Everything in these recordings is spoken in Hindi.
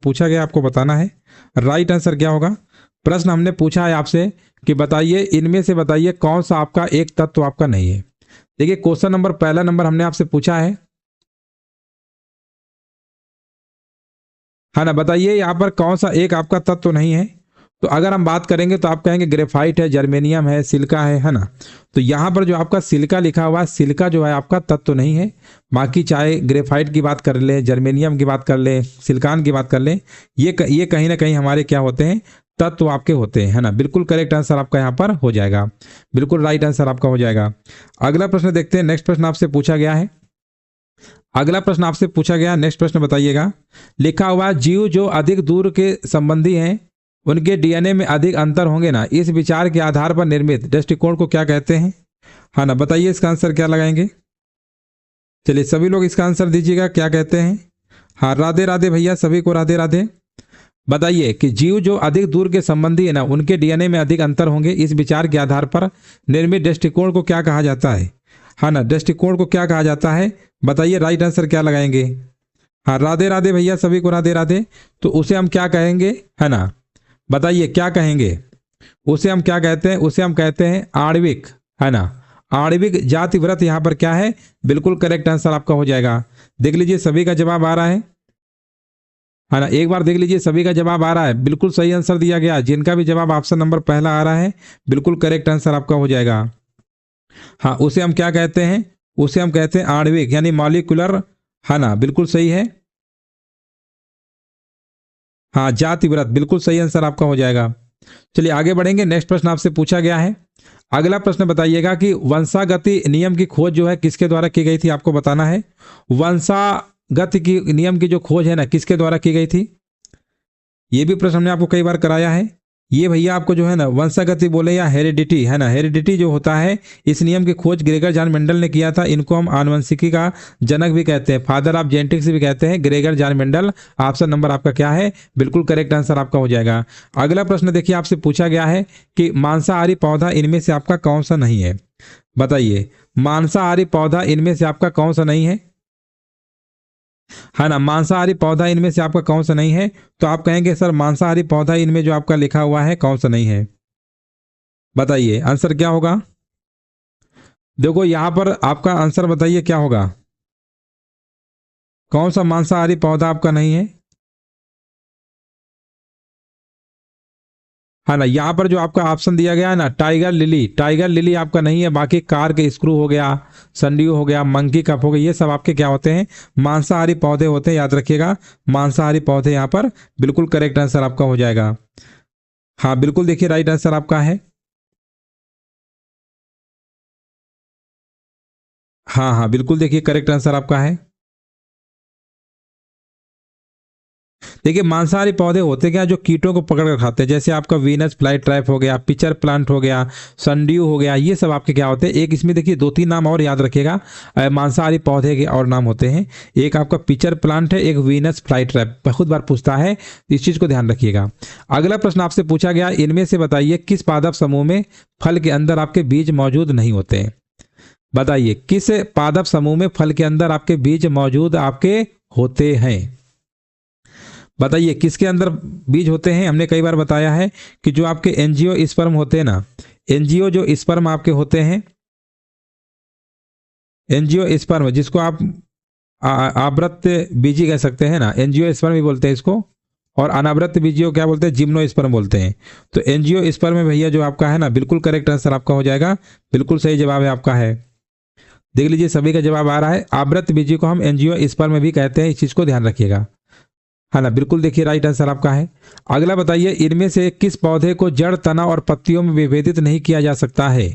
पूछा गया आपको बताना है। राइट आंसर क्या होगा? प्रश्न हमने पूछा है आपसे कि बताइए इनमें से बताइए कौन सा आपका एक तत्व आपका नहीं है। देखिए क्वेश्चन नंबर पहला नंबर हमने आपसे पूछा है ना, बताइए यहाँ पर कौन सा एक आपका तत्व नहीं है। तो अगर हम बात करेंगे तो आप कहेंगे ग्रेफाइट है, जर्मेनियम है, सिलिका है ना। तो यहाँ पर जो आपका सिलिका लिखा हुआ है, सिलिका जो है आपका तत्व नहीं है। बाकी चाहे ग्रेफाइट की बात कर ले, जर्मेनियम की बात कर ले, सिलिकॉन की बात कर ले, ये कहीं ना कहीं हमारे क्या होते हैं, तत्व आपके होते हैं, है ना। बिल्कुल करेक्ट आंसर आपका यहाँ पर हो जाएगा, बिल्कुल राइट आंसर आपका हो जाएगा। अगला प्रश्न देखते हैं। नेक्स्ट प्रश्न आपसे पूछा गया है, अगला प्रश्न आपसे पूछा गया, नेक्स्ट प्रश्न बताइएगा। लिखा हुआ जीव जो अधिक दूर के संबंधी हैं उनके डीएनए में अधिक अंतर होंगे ना, इस विचार के आधार पर निर्मित दृष्टिकोण को क्या कहते हैं? हाँ ना, बताइए इसका आंसर क्या लगाएंगे। चलिए सभी लोग इसका आंसर दीजिएगा, क्या कहते हैं। हाँ, राधे राधे भैया, सभी को राधे राधे। बताइए कि जीव जो अधिक दूर के संबंधी है ना उनके डीएनए में अधिक अंतर होंगे, इस विचार के आधार पर निर्मित दृष्टिकोण को क्या कहा जाता है? हाँ ना, दृष्टिकोण को क्या कहा जाता है, बताइए राइट आंसर क्या लगाएंगे। हाँ, राधे राधे भैया, सभी को राधे राधे। तो उसे हम क्या कहेंगे, है ना, बताइए क्या कहेंगे। उसे हम क्या कहते हैं, उसे हम कहते हैं आणविक, है ना। आणविक जाति व्रत यहाँ पर क्या है, बिल्कुल करेक्ट आंसर आपका हो जाएगा। देख लीजिए सभी का जवाब आ रहा है ना, एक बार देख लीजिए सभी का जवाब आ रहा है, बिल्कुल सही आंसर दिया गया। जिनका भी जवाब ऑप्शन नंबर पहला आ रहा है बिल्कुल करेक्ट आंसर आपका हो जाएगा। हाँ, उसे हम क्या कहते हैं, उसे हम कहते हैं आणविक यानी मॉलिक्यूलर, है ना, बिल्कुल सही है। हाँ, जाति व्रत बिल्कुल सही आंसर आपका हो जाएगा। चलिए आगे बढ़ेंगे। नेक्स्ट प्रश्न आपसे पूछा गया है, अगला प्रश्न बताइएगा कि वंशागति नियम की खोज जो है किसके द्वारा की गई थी, आपको बताना है। वंशागति की नियम की जो खोज है ना किसके द्वारा की गई थी, ये भी प्रश्न हमने आपको कई बार कराया है। ये भैया आपको जो है ना वंशागति बोले या हेरिडिटी, है ना, हेरिडिटी जो होता है, इस नियम की खोज ग्रेगर जॉन मेंडल ने किया था। इनको हम आनुवंशिकी का जनक भी कहते हैं, फादर ऑफ जेनेटिक्स भी कहते हैं, Gregor John Mendel. Option number आपका क्या है, बिल्कुल करेक्ट आंसर आपका हो जाएगा। अगला प्रश्न देखिए, आपसे पूछा गया है कि मांसाहारी पौधा इनमें से आपका कौन सा नहीं है। बताइए मांसाहारी पौधा इनमें से आपका कौन सा नहीं है ना, मांसाहारी पौधा इनमें से आपका कौन सा नहीं है। तो आप कहेंगे सर मांसाहारी पौधा इनमें जो आपका लिखा हुआ है कौन सा नहीं है, बताइए आंसर क्या होगा। देखो यहां पर आपका आंसर बताइए क्या होगा, कौन सा मांसाहारी पौधा आपका नहीं है। है ना, यहाँ पर जो आपका ऑप्शन दिया गया है ना, टाइगर लिली, टाइगर लिली आपका नहीं है। बाकी कार के स्क्रू हो गया, संडियो हो गया, मंकी कप हो गया, ये सब आपके क्या होते हैं, मांसाहारी पौधे होते हैं, याद रखिएगा। मांसाहारी पौधे यहाँ पर बिल्कुल करेक्ट आंसर आपका हो जाएगा। हाँ बिल्कुल, देखिए राइट आंसर आपका है। हाँ हाँ बिल्कुल, देखिए करेक्ट आंसर आपका है। देखिए मांसाहारी पौधे होते क्या, जो कीटों को पकड़ कर खाते हैं, जैसे आपका वीनस फ्लाई ट्रैप हो गया, पिचर प्लांट हो गया, संडियो हो गया, ये सब आपके क्या होते हैं। एक इसमें देखिए दो तीन नाम और याद रखिएगा, मांसाहारी पौधे के और नाम होते हैं। एक आपका पिचर प्लांट है, एक वीनस फ्लाई ट्रैप, बहुत बार पूछता है, इस चीज को ध्यान रखिएगा। अगला प्रश्न आपसे पूछा गया, इनमें से बताइए किस पादप समूह में फल के अंदर आपके बीज मौजूद नहीं होते हैं। बताइए किस पादप समूह में फल के अंदर आपके बीज मौजूद आपके होते हैं। बताइए किसके अंदर बीज होते हैं। हमने कई बार बताया है कि जो आपके एनजीओ स्पर्म होते हैं ना, एनजीओ जो स्पर्म आपके होते हैं, एनजीओ स्पर्म जिसको आप आवृत बीजी कह सकते हैं ना, एनजीओ स्पर्म भी बोलते हैं इसको, और अनावृत बीजी को क्या बोलते हैं, जिम्नो स्पर्म बोलते हैं। तो एनजीओ स्पर्म में भैया जो आपका है ना, बिल्कुल करेक्ट आंसर आपका हो जाएगा, बिल्कुल सही जवाब है आपका है। देख लीजिए सभी का जवाब आ रहा है। आवृत बीजी को हम एनजीओ स्पर्म भी कहते हैं, इस चीज को ध्यान रखिएगा, है ना, बिल्कुल देखिए राइट आंसर आपका है। अगला बताइए, इनमें से किस पौधे को जड़, तना और पत्तियों में विभेदित नहीं किया जा सकता है।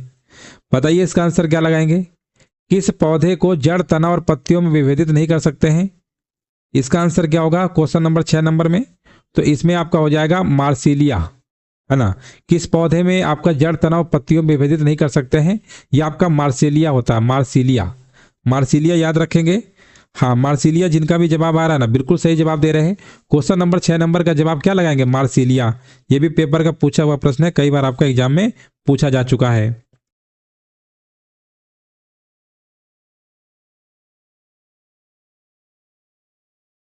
बताइए इसका आंसर क्या लगाएंगे। किस पौधे को जड़, तना और पत्तियों में विभेदित नहीं कर सकते हैं, इसका आंसर क्या होगा क्वेश्चन नंबर 6 नंबर में। तो इसमें आपका हो जाएगा मार्सिलिया, है ना। किस पौधे में आपका जड़, तना और पत्तियों में विभेदित नहीं कर सकते हैं, यह आपका मार्सिलिया होता है, मार्सिलिया, मार्सिलिया याद रखेंगे। हाँ मार्सिलिया, जिनका भी जवाब आ रहा है ना बिल्कुल सही जवाब दे रहे हैं। क्वेश्चन नंबर 6 नंबर का जवाब क्या लगाएंगे, मार्सिलिया। ये भी पेपर का पूछा हुआ प्रश्न है, कई बार आपका एग्जाम में पूछा जा चुका है।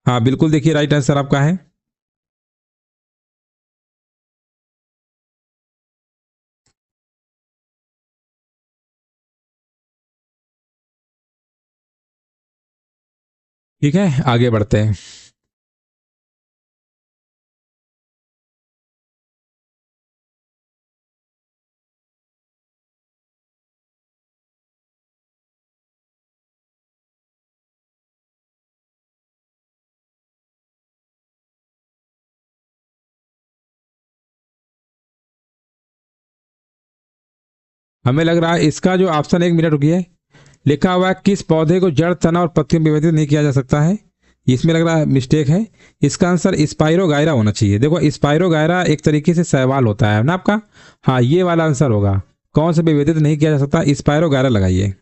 हाँ बिल्कुल, देखिए राइट आंसर आपका है। ठीक है, आगे बढ़ते हैं। हमें लग रहा है इसका जो ऑप्शन, 1 मिनट रुकिए, लिखा हुआ है किस पौधे को जड़, तना और पत्तियों में विभाजित नहीं किया जा सकता है, इसमें लग रहा है मिस्टेक है। इसका आंसर स्पाइरोगायरा होना चाहिए। देखो स्पाइरोगायरा एक तरीके से शैवाल होता है ना आपका। हाँ, ये वाला आंसर होगा। कौन से विभेदित नहीं किया जा सकता, स्पाइरोगायरा लगाइए।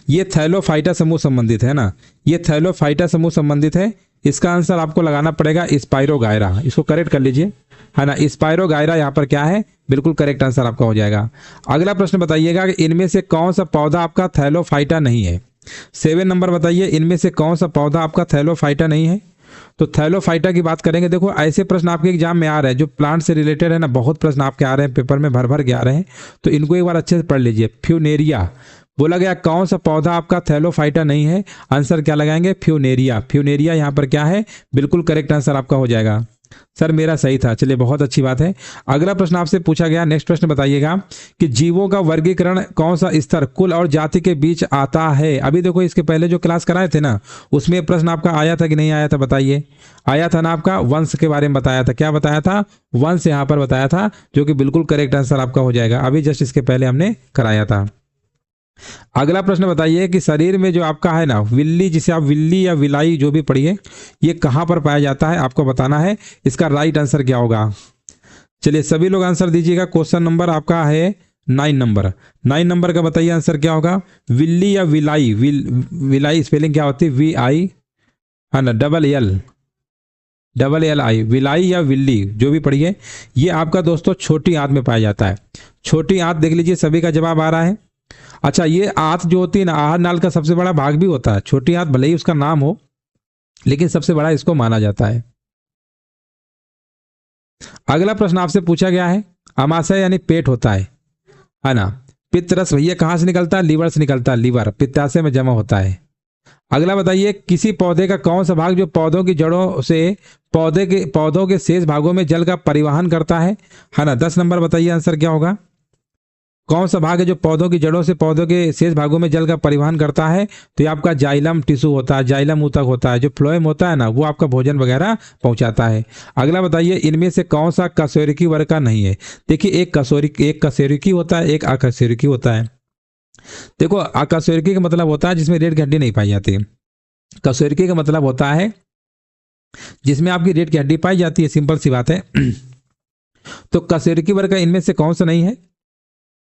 ये थैलोफाइटा समूह संबंधित है ना, ये थैलोफाइटा समूह संबंधित है। इसका आंसर आपको लगाना पड़ेगा स्पाइरोगायरा, इसको करेक्ट कर लीजिए, है ना। स्पाइरोगायरा यहाँ पर क्या है, बिल्कुल करेक्ट आंसर आपका हो जाएगा। अगला प्रश्न बताइएगा कि इनमें से कौन सा पौधा आपका थैलोफाइटा नहीं है। 7 नंबर बताइए, इनमें से कौन सा पौधा आपका थैलोफाइटा नहीं है। तो थैलोफाइटा की बात करेंगे। देखो ऐसे प्रश्न आपके एग्जाम में आ रहे हैं जो प्लांट से रिलेटेड है ना, बहुत प्रश्न आपके आ रहे हैं पेपर में, भर भर के आ रहे हैं, तो इनको एक बार अच्छे से पढ़ लीजिए। फ्यूनेरिया बोला गया, कौन सा पौधा आपका थैलोफाइटा नहीं है, आंसर क्या लगाएंगे, फ्यूनेरिया। फ्यूनेरिया यहाँ पर क्या है, बिल्कुल करेक्ट आंसर आपका हो जाएगा। सर मेरा सही था, चलिए बहुत अच्छी बात है। अगला प्रश्न आपसे पूछा गया, नेक्स्ट प्रश्न बताइएगा कि जीवों का वर्गीकरण कौन सा स्तर, कुल और जाति के बीच आता है। अभी देखो इसके पहले जो क्लास कराए थे ना, उसमें प्रश्न आपका आया था कि नहीं आया था, बताइए। आया था ना, आपका वंश के बारे में बताया था। क्या बताया था, वंश यहाँ पर बताया था, जो कि बिल्कुल करेक्ट आंसर आपका हो जाएगा। अभी जस्ट इसके पहले हमने कराया था। अगला प्रश्न बताइए कि शरीर में जो आपका है ना विल्ली, जिसे आप विल्ली या विलाई जो भी पढ़िए, ये कहां पर पाया जाता है, आपको बताना है। इसका राइट आंसर क्या होगा। चलिए सभी लोग आंसर दीजिएगा। क्वेश्चन नंबर आपका है 9 नंबर। 9 नंबर का बताइए आंसर क्या होगा। विल्ली या विलाई, विलाई स्पेलिंग क्या होती है, VI, है ना, DLLI, विलाई या विल्ली जो भी पढ़िए, ये आपका दोस्तों छोटी आंत में पाया जाता है। छोटी आंत देख लीजिए, सभी का जवाब आ रहा है। अच्छा, ये आंत जो होती है ना, आहार नाल का सबसे बड़ा भाग भी होता है। छोटी आंत भले ही उसका नाम हो, लेकिन सबसे बड़ा इसको माना जाता है। अगला प्रश्न आपसे पूछा गया है, अमाशय यानी पेट होता है ना। पित्तरस भैया कहां से निकलता है, लीवर से निकलता है, लीवर पित्ताशय में जमा होता है। अगला बताइए, किसी पौधे का कौन सा भाग जो पौधों की जड़ों से पौधों के शेष भागों में जल का परिवहन करता है ना। 10 नंबर बताइए आंसर क्या होगा। कौन सा भाग है जो पौधों की जड़ों से पौधों के शेष भागों में जल का परिवहन करता है, तो ये आपका जाइलम टिश्यू होता है, जाइलम ऊतक होता है। जो फ्लोएम होता है ना, वो आपका भोजन वगैरह पहुंचाता है। अगला बताइए, इनमें से कौन सा कशेरुकी वर्ग का नहीं है। देखिए एक कशेरुकी होता है, एक अकशेरुकी होता है। देखो अकशेरुकी का मतलब होता है जिसमें रीढ़ की हड्डी नहीं पाई जाती। कशेरुकी का मतलब होता है जिसमें आपकी रीढ़ की हड्डी पाई जाती है, सिंपल सी बात है। तो कशेरुकी वर्ग का इनमें से कौन सा नहीं है,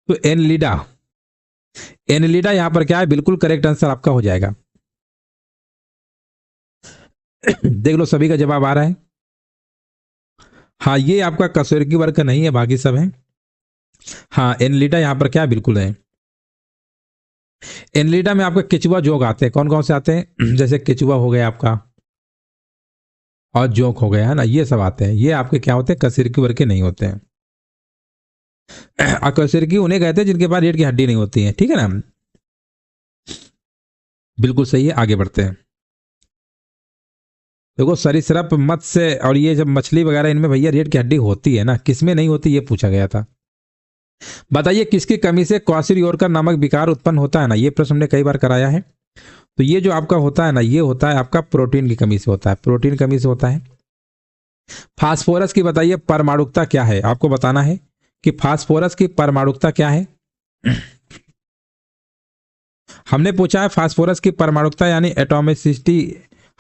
तो एनलिडा। एनलिडा यहां पर क्या है, बिल्कुल करेक्ट आंसर आपका हो जाएगा। देख लो सभी का जवाब आ रहा है। हाँ, ये आपका कशेरुकी वर्ग का नहीं है, बाकी सब है। हाँ, एनलिडा यहां पर क्या बिल्कुल है। एनलिडा में आपका केचुआ जोंक आते हैं। कौन कौन से आते हैं, जैसे केचुआ हो गया आपका, और जोंक हो गया, है ना, ये सब आते हैं। ये आपके क्या होते हैं, कशेरुकी वर्ग के नहीं होते हैं। अकशेरुकी उन्हें कहते हैं जिनके पास रीढ़ की हड्डी नहीं होती है, ठीक है ना। बिल्कुल सही है, आगे बढ़ते हैं। देखो सरीसृप, मत्स्य और ये जब मछली वगैरह, इनमें भैया रीढ़ की हड्डी होती है ना, किसमें नहीं होती, ये पूछा गया था। बताइए किसकी कमी से क्वासिरियोरका नामक विकार उत्पन्न होता है ना, ये प्रश्न हमने कई बार कराया है। तो ये जो आपका होता है ना, ये होता है आपका प्रोटीन की कमी से होता है, प्रोटीन कमी से होता है। फास्फोरस की बताइए परमाणुकता क्या है, आपको बताना है कि फास्फोरस की परमाणुकता क्या है। हमने पूछा है फास्फोरस की परमाणुकता यानी एटॉमिसिटी,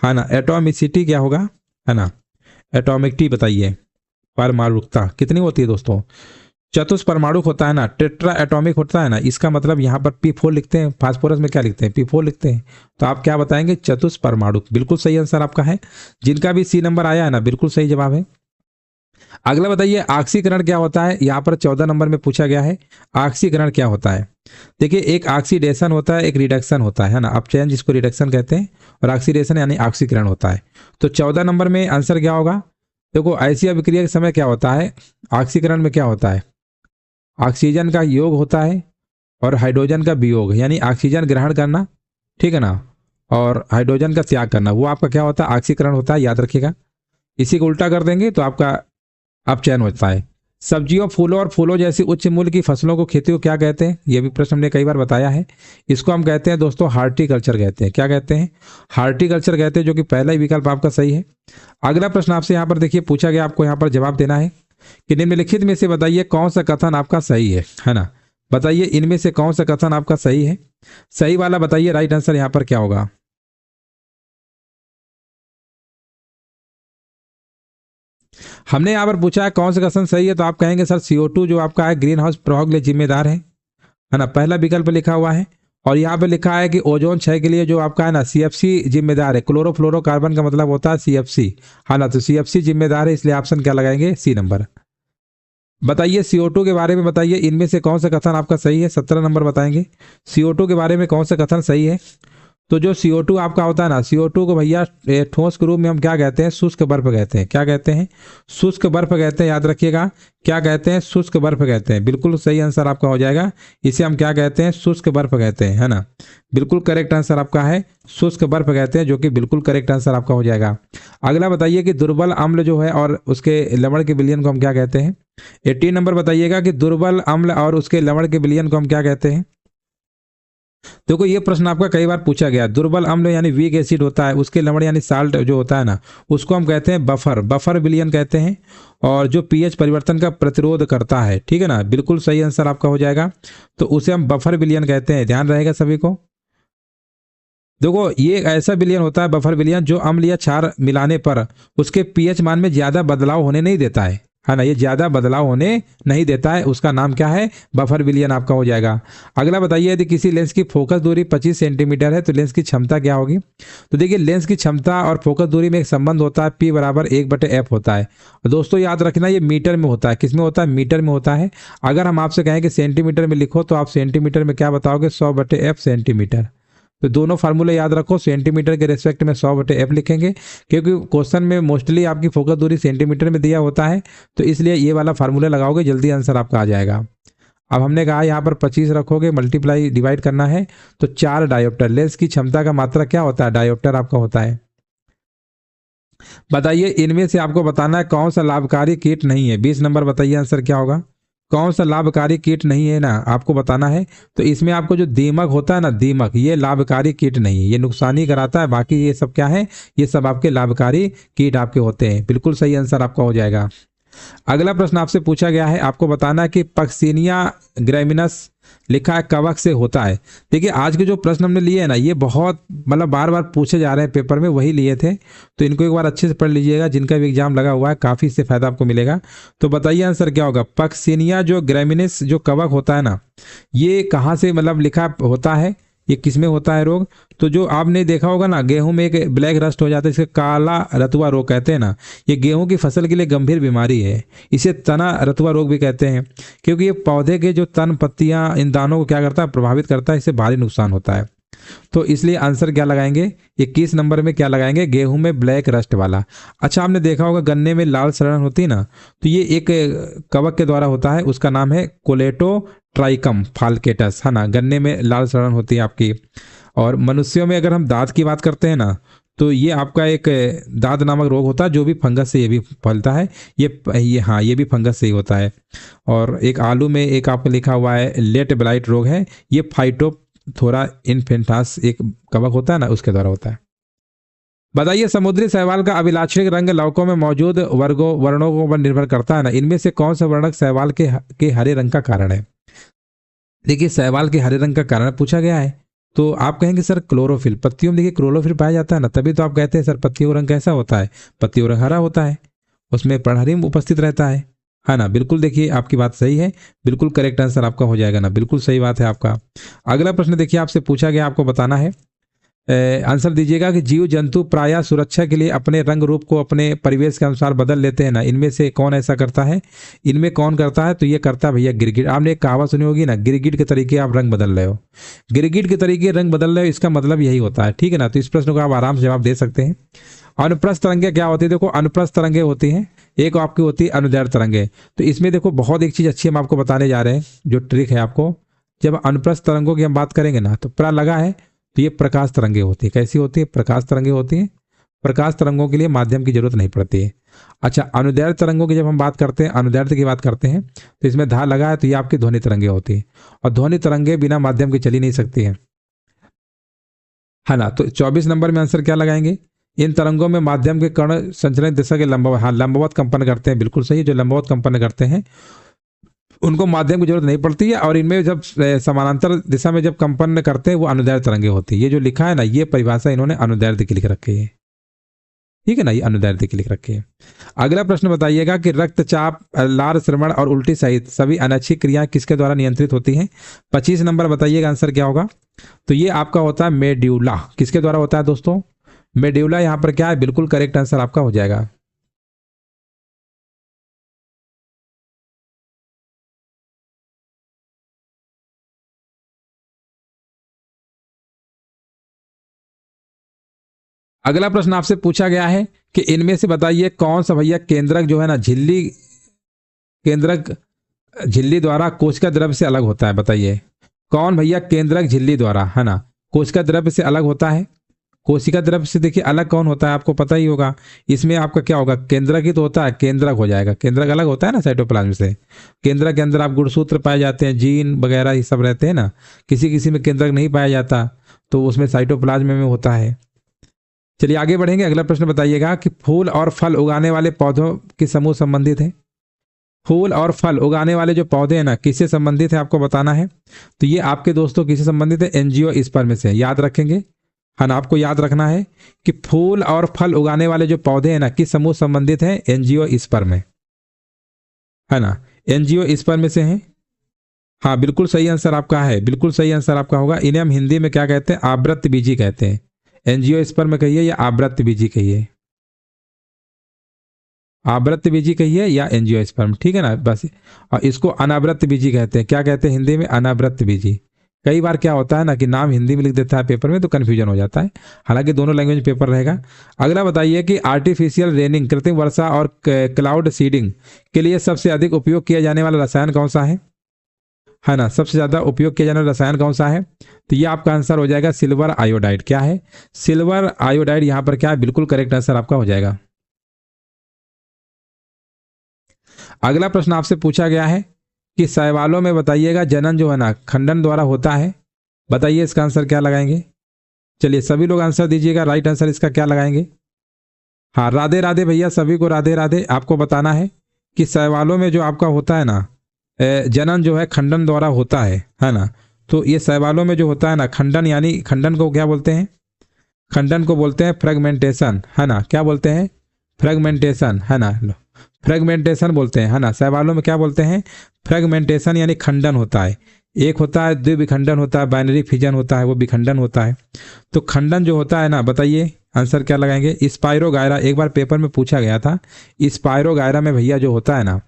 है ना, एटॉमिसिटी क्या होगा, है ना, एटॉमिक बताइए। परमाणुकता कितनी होती है दोस्तों, चतुष्परमाणुक होता है ना, टेट्रा एटॉमिक होता है ना। इसका मतलब यहाँ पर P4 लिखते हैं, फास्फोरस में क्या लिखते हैं, P4 लिखते हैं। तो आप क्या बताएंगे, चतुष्परमाणुक। बिल्कुल सही आंसर आपका है। जिनका भी C नंबर आया है ना, बिल्कुल सही जवाब है। अगला बताइए ऑक्सीकरण क्या होता है, यहाँ पर 14 नंबर में पूछा गया है, ऑक्सीकरण क्या होता है। देखिए एक ऑक्सीडेशन होता है, एक रिडक्शन होता है ना, अपचयन जिसको रिडक्शन कहते हैं, और ऑक्सीडेशन यानी ऑक्सीकरण होता है। तो 14 नंबर में आंसर क्या होगा। देखो ऐसी अभिक्रिया के समय क्या होता है, ऑक्सीकरण में क्या होता है, ऑक्सीजन का योग होता है और हाइड्रोजन का वियोग, यानी ऑक्सीजन ग्रहण करना, ठीक है ना, और हाइड्रोजन का त्याग करना, वो आपका क्या होता है, ऑक्सीकरण होता है, याद रखिएगा। इसी को उल्टा कर देंगे तो आपका अपचयन होता है। सब्जियों, फूलों और फूलों जैसी उच्च मूल्य की फसलों को, खेती को क्या कहते हैं, ये भी प्रश्न हमने कई बार बताया है। इसको हम कहते हैं दोस्तों हार्टिकल्चर कहते हैं। क्या कहते हैं, हार्टिकल्चर कहते हैं, जो कि पहला ही विकल्प आपका सही है। अगला प्रश्न आपसे यहाँ पर देखिए पूछा गया, आपको यहाँ पर जवाब देना है कि निम्नलिखित में से बताइए कौन सा कथन आपका सही है ना। बताइए इनमें से कौन सा कथन आपका सही है, सही वाला बताइए। राइट आंसर यहाँ पर क्या होगा, हमने यहाँ पर पूछा है कौन सा कथन सही है, तो आप कहेंगे सर CO2 जो आपका है ग्रीन हाउस प्रभाव के लिए जिम्मेदार है ना, पहला विकल्प लिखा हुआ है। और यहाँ पे लिखा है कि ओजोन क्षय के लिए जो आपका है ना CFC जिम्मेदार है, क्लोरोफ्लोरोकार्बन का मतलब होता है CFC, है ना, तो CFC जिम्मेदार है, इसलिए ऑप्शन क्या लगाएंगे, सी नंबर। बताइए CO2 के बारे में बताइए इनमें से कौन सा कथन आपका सही है, 17 नंबर बताएंगे। CO2 के बारे में कौन सा कथन सही है, तो जो CO2 आपका होता है ना, CO2 को भैया ठोस के रूप में हम क्या कहते हैं, शुष्क बर्फ कहते हैं। क्या कहते हैं, शुष्क बर्फ कहते हैं, याद रखिएगा। क्या कहते हैं, शुष्क बर्फ कहते हैं, बिल्कुल सही आंसर आपका हो जाएगा। इसे हम क्या कहते हैं, शुष्क बर्फ कहते हैं, है ना, बिल्कुल करेक्ट आंसर आपका है, शुष्क बर्फ कहते हैं, जो कि बिल्कुल करेक्ट आंसर आपका हो जाएगा। अगला बताइए कि दुर्बल अम्ल जो है और उसके लवण के विलयन को हम क्या कहते हैं। 18 नंबर बताइएगा कि दुर्बल अम्ल और उसके लवण के विलयन को हम क्या कहते हैं। देखो ये प्रश्न आपका कई बार पूछा गया, दुर्बल अम्ल यानी वीक एसिड होता है, उसके लवण यानी साल्ट जो होता है ना, उसको हम कहते हैं बफर, बफर विलयन कहते हैं, और जो पीएच परिवर्तन का प्रतिरोध करता है, ठीक है ना, बिल्कुल सही आंसर आपका हो जाएगा, तो उसे हम बफर विलयन कहते हैं, ध्यान रहेगा सभी को। देखो ये ऐसा विलयन होता है बफर विलयन जो अम्ल या क्षार मिलाने पर उसके पीएच मान में ज्यादा बदलाव होने नहीं देता है ना, ये ज्यादा बदलाव होने नहीं देता है, उसका नाम क्या है, बफर विलयन आपका हो जाएगा। अगला बताइए यदि किसी लेंस की फोकस दूरी 25 सेंटीमीटर है तो लेंस की क्षमता क्या होगी। तो देखिए लेंस की क्षमता और फोकस दूरी में एक संबंध होता है, P बराबर 1/f होता है। दोस्तों याद रखना ये मीटर में होता है, किस में होता है, मीटर में होता है। अगर हम आपसे कहें कि सेंटीमीटर में लिखो तो आप सेंटीमीटर में क्या बताओगे, 100/f सेंटीमीटर। तो दोनों फार्मूले याद रखो, सेंटीमीटर के रेस्पेक्ट में 100/f लिखेंगे, क्योंकि क्वेश्चन में मोस्टली आपकी फोकस दूरी सेंटीमीटर में दिया होता है, तो इसलिए ये वाला फार्मूला लगाओगे जल्दी आंसर आपका आ जाएगा। अब हमने कहा यहाँ पर 25 रखोगे, मल्टीप्लाई डिवाइड करना है, तो 4 डायोप्टर, लेंस की क्षमता का मात्रा क्या होता है, डायोप्टर आपका होता है। बताइए इनमें से आपको बताना है कौन सा लाभकारी कीट नहीं है, 20 नंबर बताइए आंसर क्या होगा, कौन सा लाभकारी कीट नहीं है ना, आपको बताना है। तो इसमें आपको जो दीमक होता है ना, दीमक, ये लाभकारी कीट नहीं है, ये नुकसान ही कराता है, बाकी ये सब क्या है, ये सब आपके लाभकारी कीट आपके होते हैं, बिल्कुल सही आंसर आपका हो जाएगा। अगला प्रश्न आपसे पूछा गया है, आपको बताना है कि पक्सिनिया ग्रैमिनस लिखा है कवक से होता है। देखिए आज के जो प्रश्न हमने लिए हैं ना, ये बहुत मतलब बार बार पूछे जा रहे हैं पेपर में, वही लिए थे, तो इनको एक बार अच्छे से पढ़ लीजिएगा, जिनका भी एग्जाम लगा हुआ है काफी इससे फायदा आपको मिलेगा। तो बताइए आंसर क्या होगा, पक्सिनिया जो ग्रैमिनिस जो कवक होता है ना, ये कहाँ से मतलब लिखा होता है, ये किसमें होता है रोग, तो जो आपने देखा होगा ना गेहूं में एक ब्लैक रस्ट हो जाता है, इसे काला रतुआ रोग कहते हैं ना, ये गेहूं की फसल के लिए गंभीर बीमारी है, इसे तना रतुआ रोग भी कहते हैं, क्योंकि ये पौधे के जो तन पत्तियां इन दानों को क्या करता है, प्रभावित करता है, इससे भारी नुकसान होता है, तो इसलिए आंसर क्या लगाएंगे, 21 नंबर में क्या लगाएंगे, गेहूं में ब्लैक रस्ट वाला। अच्छा आपने देखा होगा गन्ने में लाल सड़न होती है ना, तो ये एक कवक के द्वारा होता है, उसका नाम है कोलेटोट्राइकम फाल्केटस, है ना, गन्ने में लाल सड़न होती है आपकी। और मनुष्यों में अगर हम दांत की बात करते हैं ना, तो ये आपका एक दाद नामक रोग होता है, जो भी फंगस से ये भी फैलता है, ये हाँ ये भी फंगस से ही होता है। और एक आलू में एक आपको लिखा हुआ है लेट ब्लाइट रोग है, ये फाइटोथोरा इन्फेंटास एक कवक होता है ना, उसके द्वारा होता है। बताइए समुद्री शैवाल का अभिलाक्षणिक रंग लवकों में मौजूद वर्णों पर निर्भर करता है ना, इनमें से कौन सा वर्णक शैवाल के हरे रंग का कारण है। देखिए शैवाल के हरे रंग का कारण पूछा गया है, तो आप कहेंगे सर क्लोरोफिल, पत्तियों में देखिए क्लोरोफिल पाया जाता है ना, तभी तो आप कहते हैं सर पत्तियों का रंग कैसा होता है, पत्तियों का रंग हरा होता है, उसमें पर्णहरिम उपस्थित रहता है ना, बिल्कुल देखिए आपकी बात सही है, बिल्कुल करेक्ट आंसर आपका हो जाएगा ना, बिल्कुल सही बात है आपका। अगला प्रश्न देखिए आपसे पूछा गया, आपको बताना है, आंसर दीजिएगा कि जीव जंतु प्रायः सुरक्षा के लिए अपने रंग रूप को अपने परिवेश के अनुसार बदल लेते हैं ना, इनमें से कौन ऐसा करता है, इनमें कौन करता है, तो ये करता है भैया गिरगिट। आपने एक कहावत सुनी होगी ना, गिरगिट के तरीके आप रंग बदल रहे हो, गिरगिट के तरीके रंग बदल रहे हो, इसका मतलब यही होता है, ठीक है ना। तो इस प्रश्न को आप आराम से जवाब दे सकते हैं। अनुप्रस्थ तरंगे क्या होती है, देखो अनुप्रस्थ तरंगे होती हैं, एक आपकी होती है अनुदैर्ध्य तरंगे। तो इसमें देखो बहुत एक चीज अच्छी हम आपको बताने जा रहे हैं, जो ट्रिक है आपको, जब अनुप्रस्थ तरंगों की हम बात करेंगे ना, तो प्रा लगा है, तो ये प्रकाश तरंगे होती है। कैसी होती है? प्रकाश तरंगे होती है। प्रकाश तरंगों के लिए माध्यम की जरूरत नहीं पड़ती है। अच्छा, अनुदैर्ध्य तरंगों की जब हम बात करते हैं, अनुदैर्ध्य की बात करते हैं, तो इसमें धार लगा है, तो ये आपकी ध्वनि तरंगे होती है। और ध्वनि तरंगे बिना माध्यम के चली नहीं सकती है ना। तो 24 नंबर में आंसर क्या लगाएंगे? इन तरंगों में माध्यम के कण संचलन दिशा के लंबवत, हाँ लंबवत कंपन करते हैं, बिल्कुल सही। जो लंबवत कंपन करते हैं उनको माध्यम की जरूरत नहीं पड़ती है, और इनमें जब समानांतर दिशा में जब कंपन करते हैं वो अनुदैर्ध्य तरंगे होती है। ये जो लिखा है ना, ये परिभाषा इन्होंने अनुदैर्ध्य की लिख रखी है, ठीक है ना, ये अनुदैर्ध्य की लिख रखी है। अगला प्रश्न बताइएगा कि रक्तचाप, लार श्रवण और उल्टी सहित सभी अनैच्छिक क्रियाएं किसके द्वारा नियंत्रित होती हैं? 25 नंबर बताइएगा आंसर क्या होगा? तो ये आपका होता है मेड्यूला। किसके द्वारा होता है दोस्तों? मेड्यूला। यहां पर क्या है? बिल्कुल करेक्ट आंसर आपका हो जाएगा। अगला प्रश्न आपसे पूछा गया है कि इनमें से बताइए कौन सा भैया केंद्रक जो है ना, झिल्ली केंद्रक झिल्ली द्वारा कोशिका द्रव्य से अलग होता है? बताइए कौन भैया केंद्रक झिल्ली द्वारा, है ना, कोशिका द्रव्य से अलग होता है? कोशिका द्रव्य से देखिए अलग कौन होता है, आपको पता ही होगा। इसमें आपका क्या होगा? केंद्रक ही तो होता है, केंद्रक हो जाएगा। केंद्रक अलग होता है ना साइटोप्लाज्म से। केंद्रक के अंदर आप गुणसूत्र पाए जाते हैं, जीन वगैरह ये सब रहते हैं ना। किसी किसी में केंद्रक नहीं पाया जाता, तो उसमें साइटोप्लाज्म में होता है। चलिए आगे बढ़ेंगे। अगला प्रश्न बताइएगा कि फूल और फल उगाने वाले पौधों के समूह संबंधित है। फूल और फल उगाने वाले जो पौधे हैं ना, किससे संबंधित है आपको बताना है। तो ये आपके दोस्तों किससे संबंधित है? एंजियोस्पर्म से। याद रखेंगे, है ना, आपको याद रखना है कि फूल और फल उगाने वाले जो पौधे हैं ना, किस समूह संबंधित है? एंजियोस्पर्म, है ना, एंजियोस्पर्म से हैं। हाँ बिल्कुल सही आंसर आपका है, बिल्कुल सही आंसर आपका होगा। इन्हें हम हिंदी में क्या कहते हैं? आवृत्त बीजी कहते हैं। एंजियोस्पर्म कहिए या आवृत्त बीजी कहिए, आवृत्त बीजी कहिए या एंजियोस्पर्म, ठीक है ना बस। और इसको अनावृत्त बीजी कहते हैं। क्या कहते हैं हिंदी में? अनावृत्त बीजी। कई बार क्या होता है ना कि नाम हिंदी में लिख देता है पेपर में, तो कन्फ्यूजन हो जाता है। हालांकि दोनों लैंग्वेज पेपर रहेगा। अगला बताइए कि आर्टिफिशियल रेनिंग, कृत्रिम वर्षा और क्लाउड सीडिंग के लिए सबसे अधिक उपयोग किया जाने वाला रसायन कौन सा है ना, सबसे ज्यादा उपयोग किया जाने वाला रसायन कौन सा है? तो ये आपका आंसर हो जाएगा सिल्वर आयोडाइड। क्या है? सिल्वर आयोडाइड यहां पर क्या है? बिल्कुल करेक्ट आंसर आपका हो जाएगा। अगला प्रश्न आपसे पूछा गया है कि शैवालों में बताइएगा जनन जो है ना खंडन द्वारा होता है। बताइए इसका आंसर क्या लगाएंगे? चलिए सभी लोग आंसर दीजिएगा, राइट आंसर इसका क्या लगाएंगे? हाँ राधे राधे भैया, सभी को राधे राधे। आपको बताना है कि शैवालों में जो आपका होता है ना जनन जो है खंडन द्वारा होता है ना। तो ये शैवालों में जो होता है ना खंडन, यानी खंडन को क्या बोलते हैं? खंडन को बोलते हैं फ्रेगमेंटेशन, है ना। क्या बोलते हैं? फ्रेगमेंटेशन, है ना, फ्रेगमेंटेशन बोलते हैं, है ना। शैवालों में क्या बोलते हैं? फ्रेगमेंटेशन, यानी खंडन होता है। एक होता है द्विविखंडन होता है, बाइनरी फिजन होता है, वो विखंडन होता है। तो खंडन जो होता है ना, बताइए आंसर क्या लगाएंगे? स्पाइरोगायरा। एक बार पेपर में पूछा गया था, स्पाइरोगायरा में भैया जो होता है ना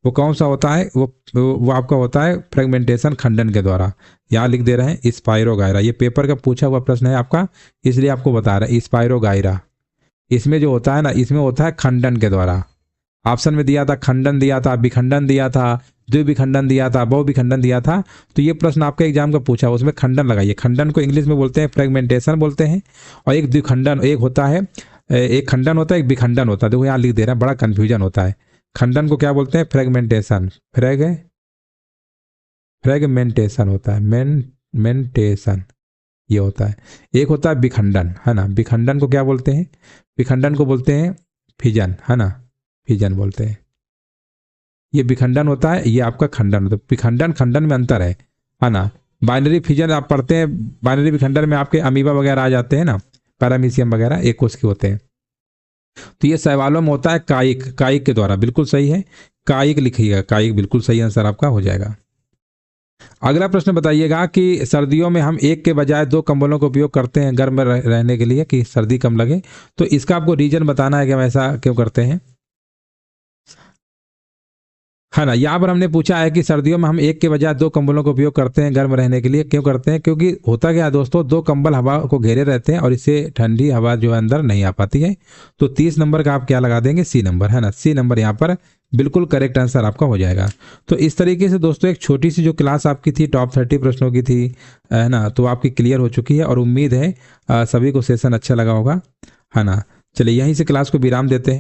वो कौन सा होता है? वो आपका होता है फ्रेगमेंटेशन खंडन के द्वारा। यहाँ लिख दे रहे हैं स्पाइरोगायरा। ये पेपर का पूछा हुआ प्रश्न है आपका, इसलिए आपको बता रहे हैं स्पाइरोगायरा। इसमें जो होता है ना, इसमें होता है खंडन के द्वारा। ऑप्शन में दिया था खंडन दिया था, विखंडन दिया था, द्विविखंडन दिया था, बहुविखंडन दिया था। तो ये प्रश्न आपका एग्जाम का पूछा, उसमें खंडन लगाइए। खंडन को इंग्लिश में बोलते हैं फ्रेगमेंटेशन बोलते हैं। और एक द्विखंडन, एक होता है, एक खंडन होता है, एक विखंडन होता है। देखो यहाँ लिख दे रहे हैं, बड़ा कंफ्यूजन होता है। खंडन को क्या बोलते हैं? फ्रेगमेंटेशन। फ्रेगमेंटेशन होता है, मेंटेशन ये होता है। एक होता है विखंडन, है ना। विखंडन को क्या बोलते हैं? विखंडन को बोलते हैं फिजन, है ना, फिजन बोलते हैं। ये विखंडन होता है, ये आपका खंडन होता है। विखंडन खंडन में अंतर है ना। बाइनरी फिजन आप पढ़ते हैं, बाइनरी विखंडन में आपके अमीबा वगैरह आ जाते हैं ना, पैरामीशियम वगैरह, एक कोष के होते हैं। तो ये शैवालों में होता है कायिक, कायिक के द्वारा। बिल्कुल सही है, कायिक लिखिएगा, कायिक बिल्कुल सही आंसर आपका हो जाएगा। अगला प्रश्न बताइएगा कि सर्दियों में हम एक के बजाय दो कंबलों का उपयोग करते हैं गर्म रहने के लिए, कि सर्दी कम लगे। तो इसका आपको रीजन बताना है कि हम ऐसा क्यों करते हैं। है ना। यहाँ पर हमने पूछा है कि सर्दियों में हम एक के बजाय 2 कंबलों का उपयोग करते हैं गर्म रहने के लिए। क्यों करते हैं? क्योंकि होता क्या है दोस्तों, 2 कंबल हवा को घेरे रहते हैं और इससे ठंडी हवा जो है अंदर नहीं आ पाती है। तो 30 नंबर का आप क्या लगा देंगे? सी नंबर, है ना। सी नंबर यहाँ पर बिल्कुल करेक्ट आंसर आपका हो जाएगा। तो इस तरीके से दोस्तों एक छोटी सी जो क्लास आपकी थी टॉप 30 प्रश्नों की थी, है ना, तो आपकी क्लियर हो चुकी है और उम्मीद है सभी को सेशन अच्छा लगा होगा, है ना। चलिए यहीं से क्लास को विराम देते हैं।